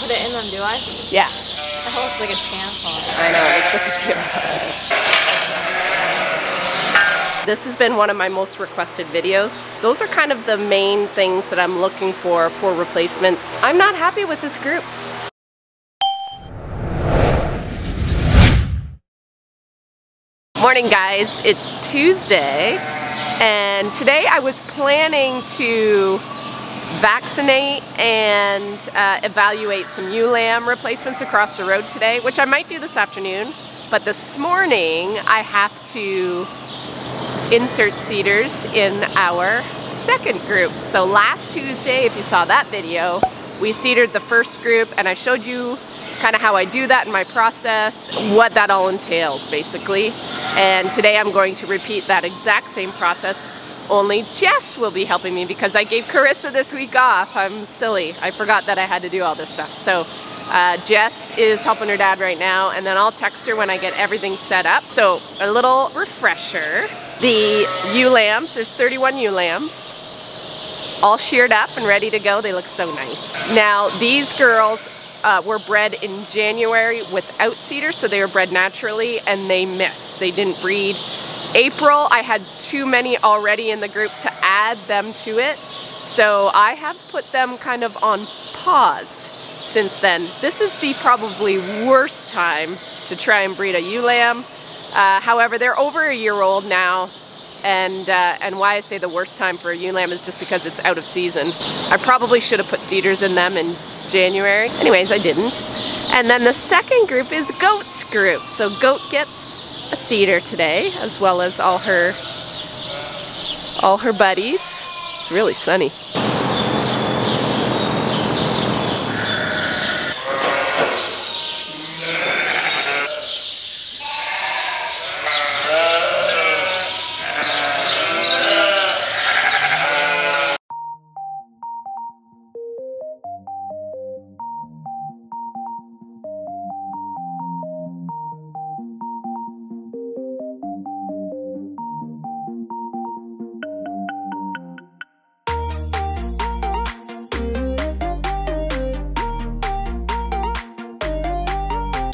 put it in them, do I? Yeah. That looks like a tampon. I know, it looks like a tampon. This has been one of my most requested videos. Those are kind of the main things that I'm looking for replacements. I'm not happy with this group. Morning guys, it's Tuesday and today I was planning to vaccinate and evaluate some ewe lamb replacements across the road today, which I might do this afternoon, but this morning I have to insert CIDRs in our second group. So last Tuesday, if you saw that video, we CIDR'd the first group and I showed you kind of how I do that in my process, what that all entails basically. And today I'm going to repeat that exact same process, only Jess will be helping me because I gave Carissa this week off. I'm silly, I forgot that I had to do all this stuff. So Jess is helping her dad right now and then I'll text her when I get everything set up. So a little refresher, the ewe lambs, there's 31 ewe lambs, all sheared up and ready to go. They look so nice. Now these girls were bred in January without CIDR, so they were bred naturally and they missed. They didn't breed. April, I had too many already in the group to add them to it, so I have put them kind of on pause since then. This is the probably worst time to try and breed a ewe lamb. However, they're over a year old now, and why I say the worst time for a ewe lamb is just because it's out of season. I probably should have put CIDRs in them in January. Anyways, I didn't. And then the second group is Goat's group. So Goat gets a CIDR today, as well as all her buddies. It's really sunny.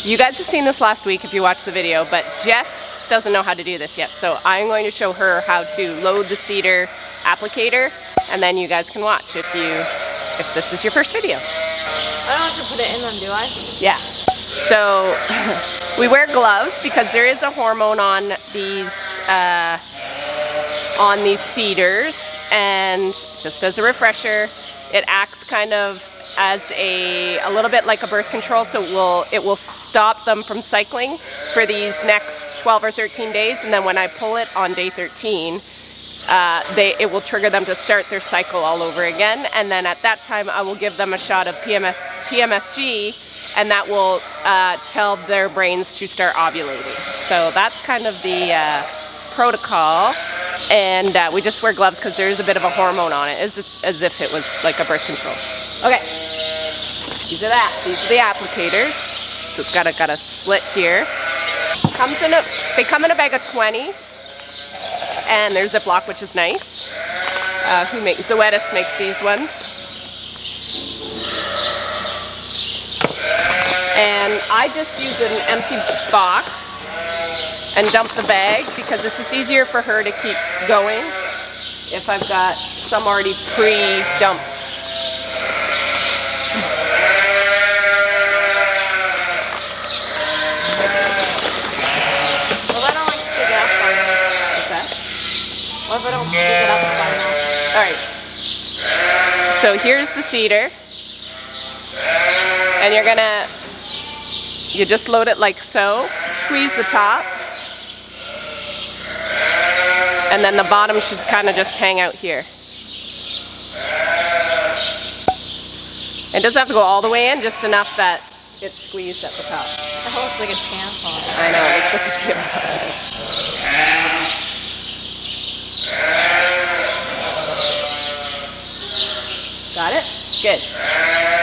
You guys have seen this last week if you watched the video, but Jess doesn't know how to do this yet. So I'm going to show her how to load the CIDR applicator, and then you guys can watch if this is your first video. I don't have to put it in them, do I? Yeah. So we wear gloves because there is a hormone on these CIDRs, and just as a refresher, it acts kind of as a little bit like a birth control, so it will stop them from cycling for these next 12 or 13 days, and then when I pull it on day 13, it will trigger them to start their cycle all over again, and then at that time I will give them a shot of PMSG, and that will tell their brains to start ovulating. So that's kind of the protocol, and we just wear gloves because there is a bit of a hormone on it, as if it was like a birth control. Okay, these are the applicators. So it's got a slit here. They come in a bag of 20, and there's a Ziploc, which is nice. Zoetis makes these ones. And I just use an empty box and dump the bag because it's just easier for her to keep going if I've got some already pre-dumped. What if I don't stick it up by now? Alright, so here's the CIDR, and you just load it like so, squeeze the top, and then the bottom should kind of just hang out here. It doesn't have to go all the way in, just enough that it's squeezed at the top. That looks like a tampon. I know, it looks like a tampon. Got it? Good.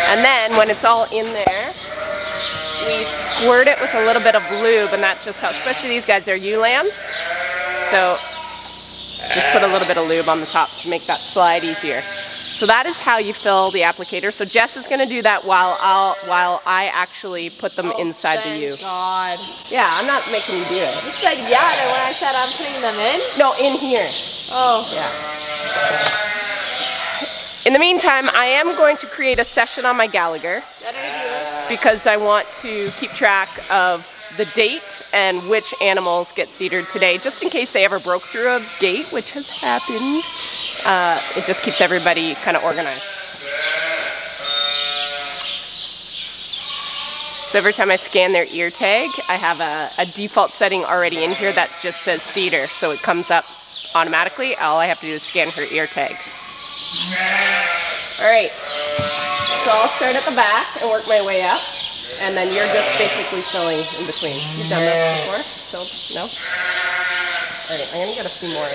And then when it's all in there, we squirt it with a little bit of lube, and that just helps, especially these guys, they're ewe lambs. So just put a little bit of lube on the top to make that slide easier. So So that is how you fill the applicator. So Jess is going to do that while I actually put them inside the U. God. Yeah, I'm not making you do it. You said yeah, and when I said I'm putting them in? No, in here. Oh. Yeah. In the meantime, I am going to create a session on my Gallagher because I want to keep track of the date and which animals get CIDR'd today, just in case they ever broke through a gate, which has happened. It just keeps everybody kind of organized. So every time I scan their ear tag, I have a default setting already in here that just says CIDR, so it comes up automatically. All I have to do is scan her ear tag. Alright, so I'll start at the back and work my way up, and then you're just basically filling in between. You've done this before? Filled? No? Alright, I'm going to get a few more in.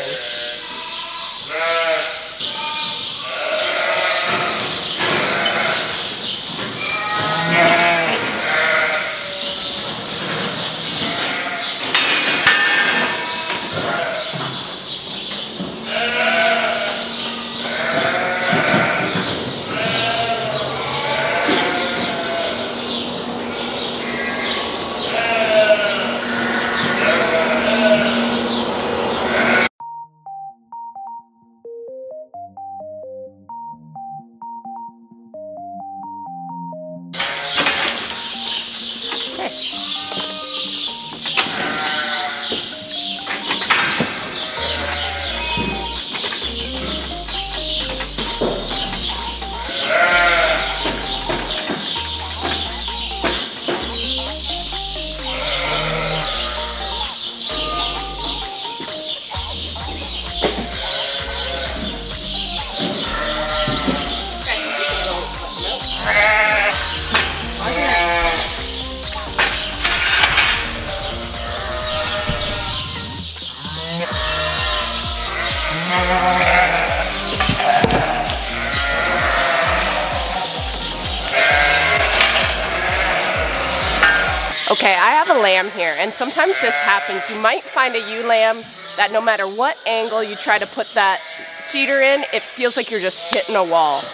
Okay, I have a lamb here, and sometimes this happens. You might find a ewe lamb that no matter what angle you try to put that CIDR in, it feels like you're just hitting a wall.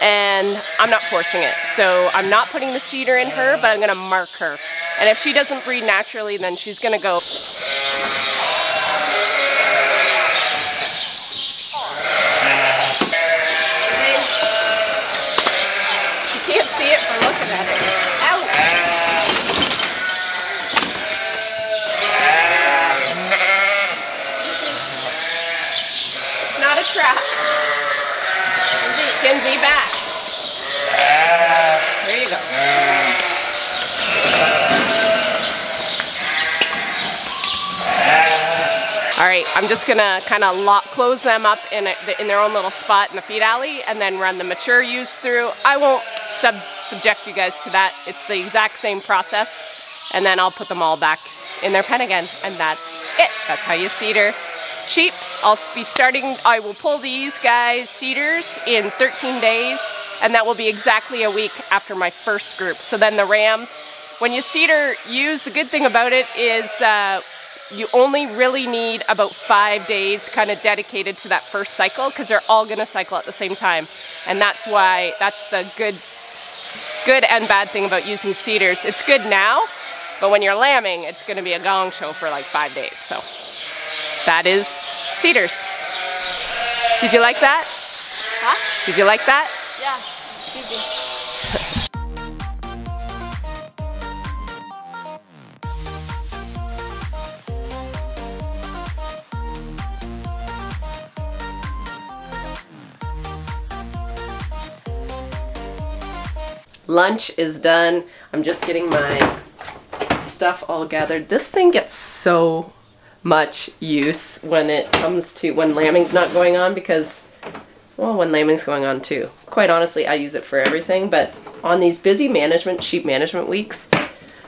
And I'm not forcing it. So I'm not putting the CIDR in her, but I'm gonna mark her. And if she doesn't breed naturally, then she's gonna go. You can't see it from looking at it. Ow! It's not a trap. Kenzie, back. There you go. All right, I'm just gonna kind of close them up in their own little spot in the feed alley, and then run the mature ewes through. I won't subject you guys to that. It's the exact same process, and then I'll put them all back in their pen again, and that's it. That's how you CIDR sheep. I will pull these guys CIDRs in 13 days, and that will be exactly a week after my first group. So then the rams, when you CIDR ewes, the good thing about it is you only really need about 5 days kind of dedicated to that first cycle, because they're all going to cycle at the same time. And that's why, that's the good and bad thing about using CIDRs. It's good now, but when you're lambing, it's going to be a gong show for like 5 days. So that is CIDRs. Did you like that? Huh? Did you like that? Yeah, it's easy. Lunch is done. I'm just getting my stuff all gathered. This thing gets so much use when it comes to when lambing's not going on, because, well, when lambing's going on too. Quite honestly, I use it for everything, but on these busy sheep management weeks,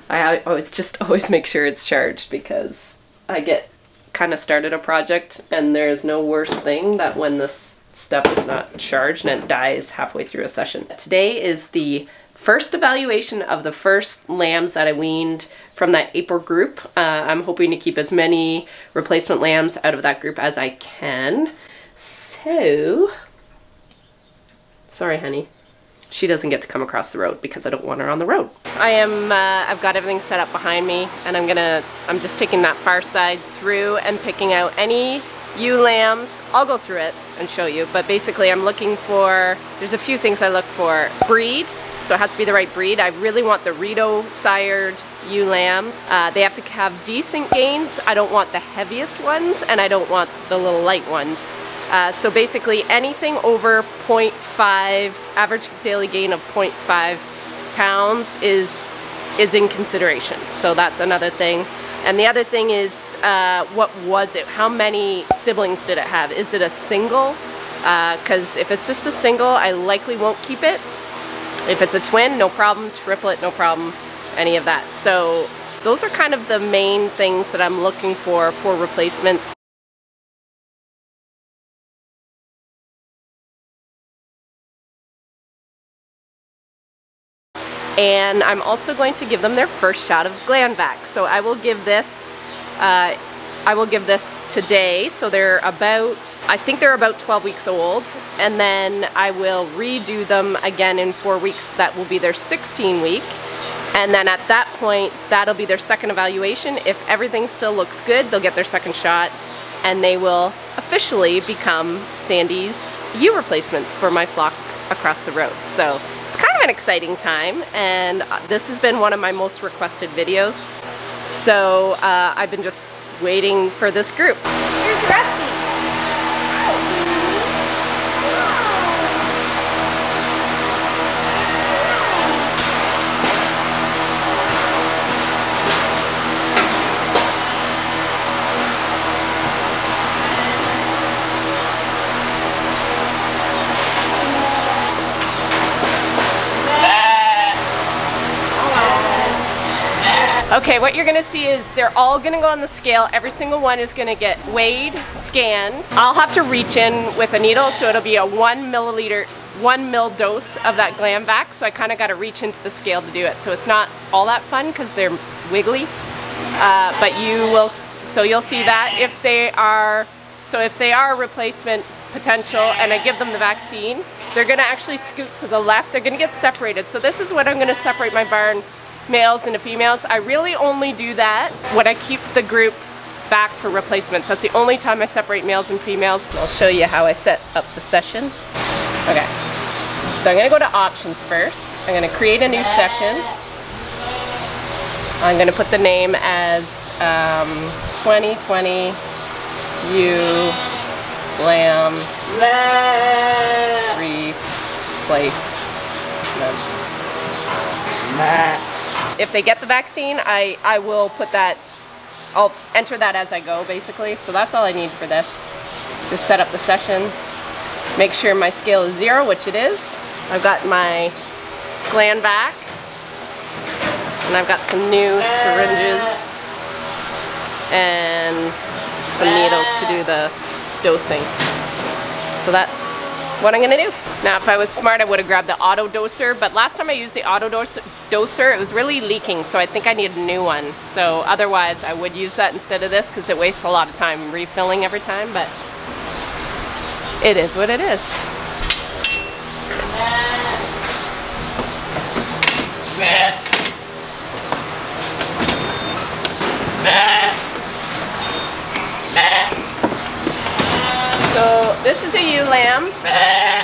I always make sure it's charged, because I get kind of started a project and there's no worse thing that when this stuff is not charged and it dies halfway through a session. Today is the first evaluation of the first lambs that I weaned from that April group. I'm hoping to keep as many replacement lambs out of that group as I can. So Sorry, honey. She doesn't get to come across the road because I don't want her on the road. I've got everything set up behind me, and I'm just taking that far side through and picking out any ewe lambs. I'll go through it and show you, but basically I'm looking for, there's a few things I look for. Breed, so it has to be the right breed. I really want the Rito sired ewe lambs. They have to have decent gains. I don't want the heaviest ones, and I don't want the little light ones. So basically anything over 0.5, average daily gain of 0.5 pounds is in consideration. So that's another thing. And the other thing is, what was it? How many siblings did it have? Is it a single? Because if it's just a single, I likely won't keep it. If it's a twin, no problem. Triplet, no problem. Any of that. So those are kind of the main things that I'm looking for replacements. And I'm also going to give them their first shot of gland vac. So I will give this today. So they're about, I think they're about 12 weeks old. And then I will redo them again in 4 weeks. That will be their 16 week. And then at that point, that'll be their second evaluation. If everything still looks good, they'll get their second shot. And they will officially become Sandy's ewe replacements for my flock across the road. So it's kind of an exciting time, and this has been one of my most requested videos. So I've been just waiting for this group. Here's Rusty. Okay, what you're gonna see is they're all gonna go on the scale. Every single one is gonna get weighed, scanned. I'll have to reach in with a needle, so it'll be a 1 mil dose of that gland vac. So I kind of got to reach into the scale to do it. So it's not all that fun because they're wiggly. But you'll see that if they are a replacement potential and I give them the vaccine, they're gonna actually scoot to the left. They're gonna get separated. So this is what I'm gonna separate my barn males into females. I really only do that when I keep the group back for replacements. That's the only time I separate males and females. I'll show you how I set up the session. Okay, so I'm gonna go to options first. I'm gonna create a new session. I'm gonna put the name as 2020 ewe lamb replacement. If they get the vaccine, I will put that, I'll enter that as I go basically. So that's all I need for this. Just set up the session, make sure my scale is 0, which it is. I've got my gland vac, and I've got some new syringes and some needles to do the dosing. So that's what I'm gonna do. Now if I was smart, I would have grabbed the auto doser, but last time I used the auto doser, it was really leaking, so I think I need a new one. So otherwise I would use that instead of this because it wastes a lot of time refilling every time, but it is what it is. So this is a ewe lamb.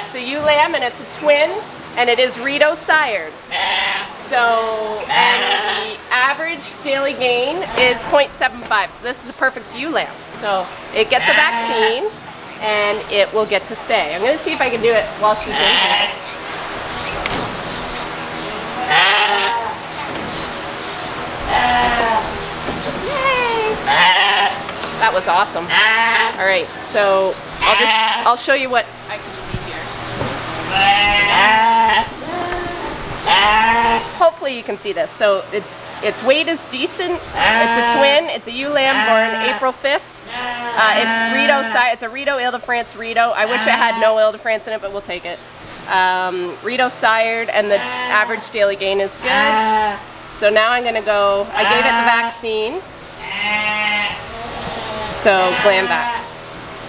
It's a ewe lamb and it's a twin, and it is Rito sired. So, and the average daily gain is 0.75. So this is a perfect ewe lamb. So it gets a vaccine and it will get to stay. I'm going to see if I can do it while she's in here. Yay! That was awesome. All right, so I'll show you what I can see here. Hopefully you can see this. So its weight is decent. It's a twin. It's a ewe lamb born April 5th. It's Rito sired. It's a Rito Ile-de-France Rito. I wish I had no Ile-de-France in it, but we'll take it. Rito sired, and the average daily gain is good. So now I'm gonna go. I gave it the vaccine. So gland vac.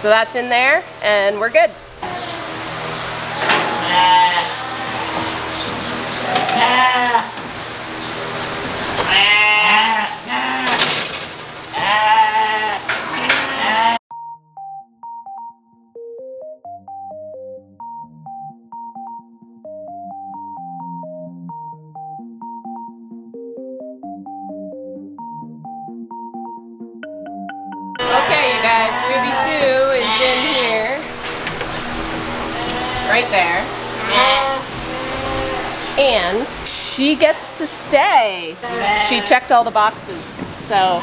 So that's in there, and we're good. Okay, you guys, Ruby Sue is in here. Right there. And she gets to stay. She checked all the boxes. So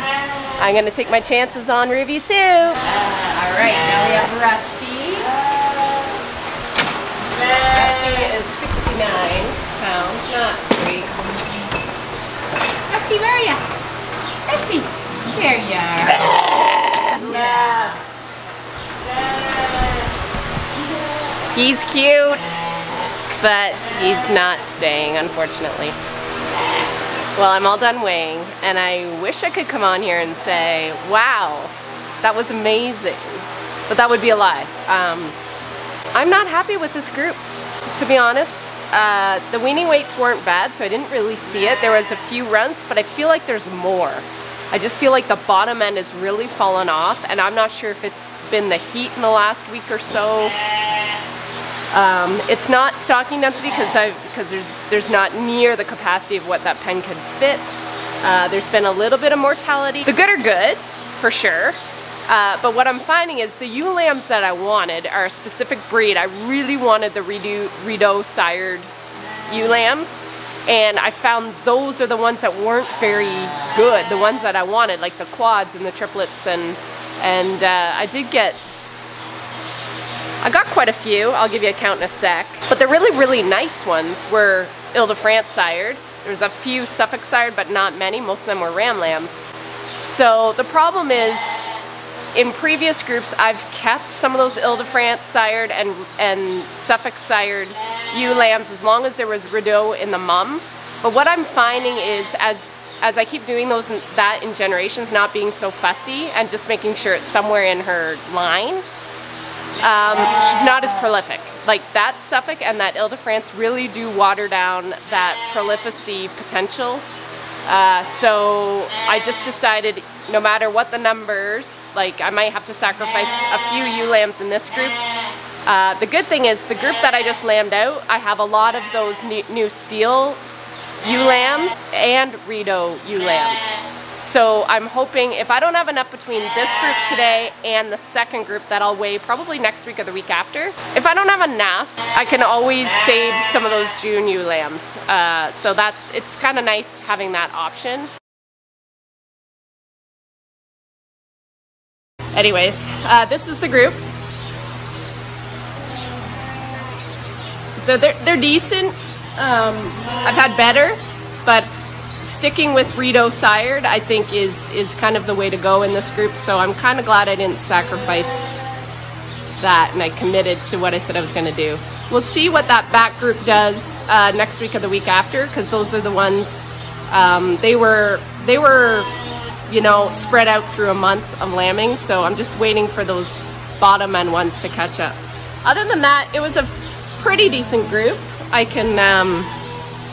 I'm gonna take my chances on Ruby Sue. Alright, now we have Rusty. Rusty is 69 pounds, not great. Rusty, where are you? Rusty, there you are. Yeah. He's cute, but he's not staying, unfortunately. Well, I'm all done weighing, and I wish I could come on here and say, wow, that was amazing. But that would be a lie. I'm not happy with this group, to be honest. The weaning weights weren't bad, so I didn't really see it. There was a few runts, but I feel like there's more. I just feel like the bottom end has really fallen off, and I'm not sure if it's been the heat in the last week or so. It's not stocking density because there's not near the capacity of what that pen can fit. There's been a little bit of mortality. The good are good, for sure. But what I'm finding is the ewe lambs that I wanted are a specific breed. I really wanted the Rideau sired ewe lambs. And I found those are the ones that weren't very good, the ones that I wanted, like the quads and the triplets, and I got quite a few. I'll give you a count in a sec. But the really, really nice ones were Ile-de-France sired. There was a few Suffolk sired, but not many. Most of them were ram lambs. So the problem is, in previous groups, I've kept some of those Ile-de-France sired and Suffolk sired ewe lambs as long as there was Rideau in the mum. But what I'm finding is as I keep doing that in generations, not being so fussy and just making sure it's somewhere in her line, she's not as prolific. Like that Suffolk and that Ile-de-France really do water down that prolificacy potential. So I just decided no matter what the numbers, like I might have to sacrifice a few ewe lambs in this group. The good thing is the group that I just lambed out, I have a lot of those new steel ewe lambs and Rideau ewe lambs. So I'm hoping if I don't have enough between this group today and the second group that I'll weigh probably next week or the week after. If I don't have enough, I can always save some of those June ewe lambs. So it's kind of nice having that option. Anyways, this is the group. So they're decent. I've had better, but sticking with Rideau sired I think is kind of the way to go in this group. So I'm kind of glad I didn't sacrifice that and I committed to what I said I was going to do. We'll see what that back group does next week or the week after, because those are the ones they were you know, spread out through a month of lambing. So I'm just waiting for those bottom end ones to catch up. Other than that, it was a pretty decent group. I can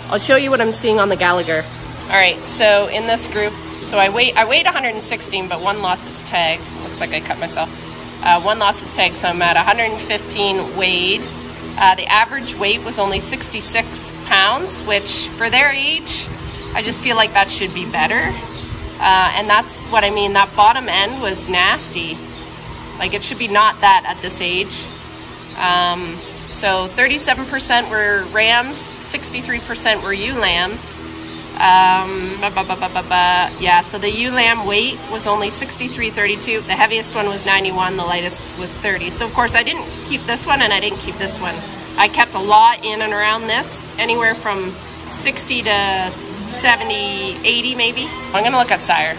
I'll show you what I'm seeing on the Gallagher. All right, so in this group, so I weighed 116, but one lost its tag. Looks like I cut myself. One lost its tag, so I'm at 115 weighed. The average weight was only 66 pounds, which for their age, I just feel like that should be better. And that's what I mean, that bottom end was nasty. Like it should be not that at this age. So 37% were rams, 63% were ewe lambs. Yeah, so the ewe lamb weight was only 63.32. The heaviest one was 91, the lightest was 30. So of course I didn't keep this one and I didn't keep this one. I kept a lot in and around this, anywhere from 60 to 70, 80 maybe. I'm gonna look at sire.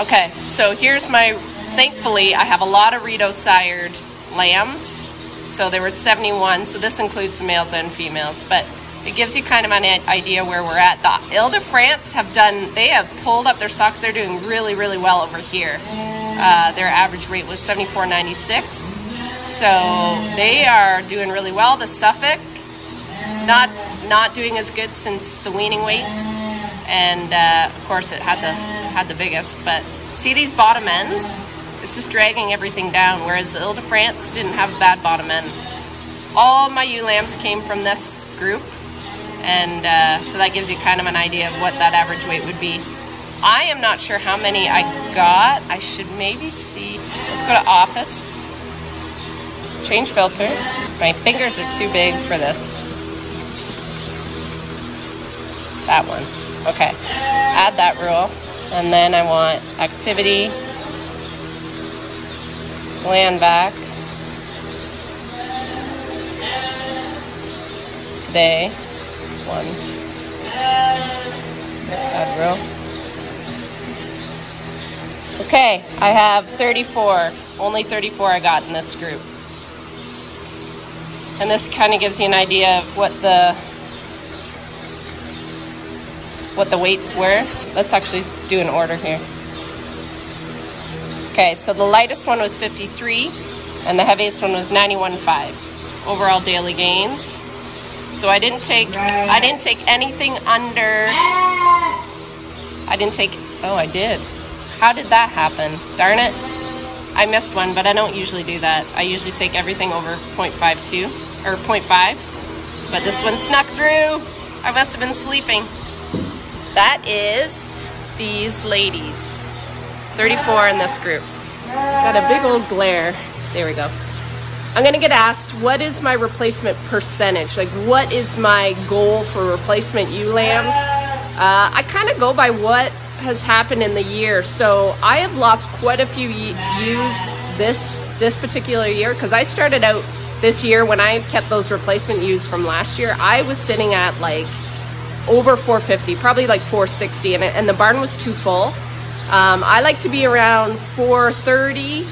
Okay, so here's my, thankfully I have a lot of Rideau sired lambs. So there were 71, so this includes the males and females, but it gives you kind of an idea where we're at. The Ile-de-France they have pulled up their stocks. They're doing really, really well over here. Their average weight was 74.96. So they are doing really well. The Suffolk, not doing as good since the weaning weights, and of course it had the biggest. But see these bottom ends? It's just dragging everything down, whereas the Ile de France didn't have a bad bottom end. All my ewe lambs came from this group, and so that gives you kind of an idea of what that average weight would be. I am not sure how many I got. I should maybe see. Let's go to office. Change filter. My fingers are too big for this. That one. Okay. Add that rule. And then I want activity. Land back. Today. One. Add rule. Okay, I have 34. Only 34 I got in this group. And this kind of gives you an idea of what the weights were. Let's actually do an order here. Okay, so the lightest one was 53 and the heaviest one was 91.5. Overall daily gains. So I didn't take anything under. Oh, I did. How did that happen? Darn it. I missed one, but I don't usually do that. I usually take everything over 0.52 or 0.5. But this one snuck through. I must have been sleeping. That is these ladies. 34 in this group. Got a big old glare. There we go. I'm gonna get asked, what is my replacement percentage? Like, what is my goal for replacement ewe lambs? I kind of go by what has happened in the year. So I have lost quite a few ewes this particular year, because I started out this year when I kept those replacement ewes from last year. I was sitting at like over 450, probably like 460, and the barn was too full. I like to be around 430,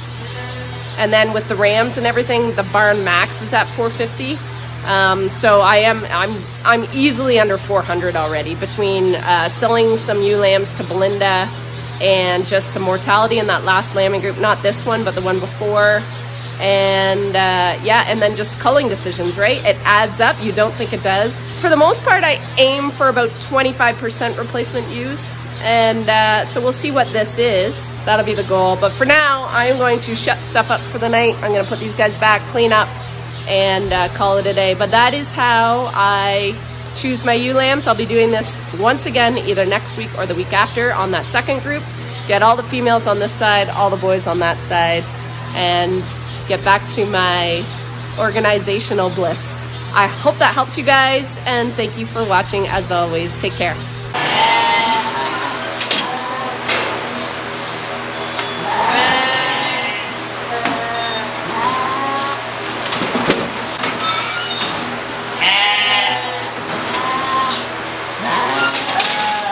and then with the rams and everything, the barn max is at 450. So I'm easily under 400 already, between selling some ewe lambs to Belinda and just some mortality in that last lambing group, not this one but the one before, and yeah, and then just culling decisions, right? It adds up. You don't think it does. For the most part, I aim for about 25% replacement ewes, and so we'll see what this is. That'll be the goal. But for now, I'm going to shut stuff up for the night. I'm going to put these guys back, clean up, and call it a day. But that is how I choose my ewe lambs. I'll be doing this once again either next week or the week after on that second group. Get all the females on this side, all the boys on that side, and get back to my organizational bliss. I hope that helps you guys, and thank you for watching as always. Take care.